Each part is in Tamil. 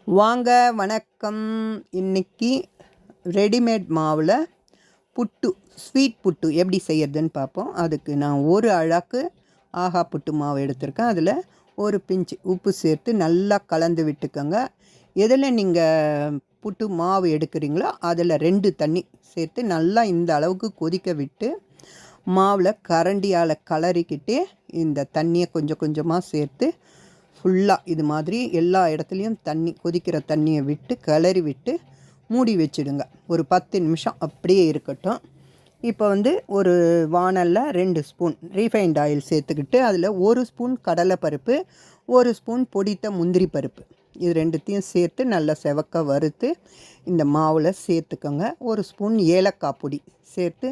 வாங்க வணக்கம். இன்னைக்கு ரெடிமேட் மாவில் புட்டு, ஸ்வீட் புட்டு எப்படி செய்யறதுன்னு பார்ப்போம். அதுக்கு நான் ஒரு அழாக்கு ஆஹா புட்டு மாவு எடுத்திருக்கேன். அதில் ஒரு பிஞ்சு உப்பு சேர்த்து நல்லா கலந்து விட்டுக்கோங்க. எதில் நீங்கள் புட்டு மாவு எடுக்கிறீங்களோ அதில் 2 தண்ணி சேர்த்து நல்லா இந்த அளவுக்கு கொதிக்க விட்டு மாவில் கரண்டியால் கலரிக்கிட்டே இந்த தண்ணியை கொஞ்சம் கொஞ்சமாக சேர்த்து ஃபுல்லாக இது மாதிரி எல்லா இடத்துலையும் தண்ணி, கொதிக்கிற தண்ணியை விட்டு கிளறி விட்டு மூடி வச்சுடுங்க. ஒரு 10 நிமிஷம் அப்படியே இருக்கட்டும். இப்போ ஒரு வானலில் 2 ஸ்பூன் ரீஃபைண்ட் ஆயில் சேர்த்துக்கிட்டு அதில் 1 ஸ்பூன் கடலைப்பருப்பு, 1 ஸ்பூன் பொடித்த முந்திரி பருப்பு, இது 2த்தையும் சேர்த்து நல்லா செவக்க வறுத்து இந்த மாவில் சேர்த்துக்கோங்க. 1 ஸ்பூன் ஏலக்காய் பொடி சேர்த்து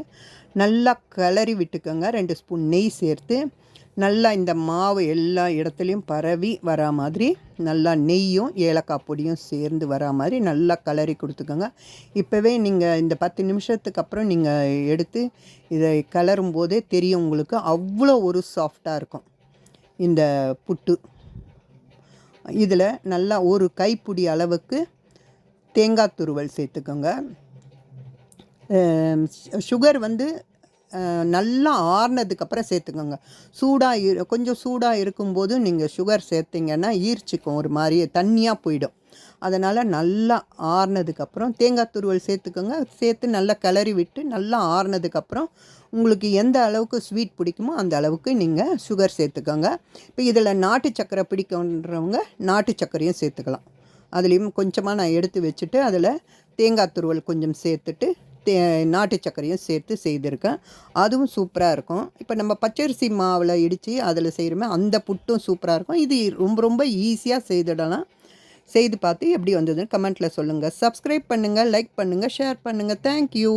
நல்லா கிளறி விட்டுக்கோங்க. 2 ஸ்பூன் நெய் சேர்த்து நல்லா இந்த மாவு எல்லா இடத்துலையும் பரவி வரா மாதிரி நல்லா நெய்யும் ஏலக்காய் பொடியும் சேர்ந்து வரா மாதிரி நல்லா கலரி கொடுத்துக்கோங்க. இப்போவே நீங்கள் இந்த 10 நிமிஷத்துக்கு அப்புறம் நீங்கள் எடுத்து இதை கிளறும் போதே தெரியும் உங்களுக்கு, அவ்வளோ ஒரு சாஃப்டாக இருக்கும் இந்த புட்டு. இதில் நல்லா ஒரு கைப்பிடி அளவுக்கு தேங்காய் துருவல் சேர்த்துக்கோங்க. சுகர் நல்லா ஆறுனதுக்கப்புறம் சேர்த்துக்கோங்க. கொஞ்சம் சூடாக இருக்கும்போது நீங்கள் சுகர் சேர்த்திங்கன்னா ஈர்ச்சிக்கும், ஒரு மாதிரி தண்ணியாக போயிடும். அதனால் நல்லா ஆறுனதுக்கப்புறம் தேங்காய் துருவல் சேர்த்துக்கோங்க. சேர்த்து நல்லா கிளறி விட்டு நல்லா ஆறுனதுக்கப்புறம் உங்களுக்கு எந்த அளவுக்கு ஸ்வீட் பிடிக்குமோ அந்த அளவுக்கு நீங்கள் சுகர் சேர்த்துக்கோங்க. இப்போ இதில் நாட்டு சர்க்கரை பிடிக்குன்றவங்க நாட்டு சர்க்கரையும் சேர்த்துக்கலாம். அதுலேயும் கொஞ்சமாக நான் எடுத்து வச்சுட்டு அதில் தேங்காய் துருவல் கொஞ்சம் சேர்த்துட்டு நாட்டு சர்க்கரையும் சேர்த்து செய்திருக்கேன். அதுவும் சூப்பராக இருக்கும். இப்போ நம்ம பச்சரிசி மாவில் இடித்து அதில் செய்கிறோமே அந்த புட்டும் சூப்பராக இருக்கும். இது ரொம்ப ரொம்ப ஈஸியாக செய்திடலாம். செய்து பார்த்து எப்படி வந்ததுன்னு கமெண்ட்டில் சொல்லுங்கள். சப்ஸ்கிரைப் பண்ணுங்கள், லைக் பண்ணுங்கள், ஷேர் பண்ணுங்கள். தேங்க்யூ.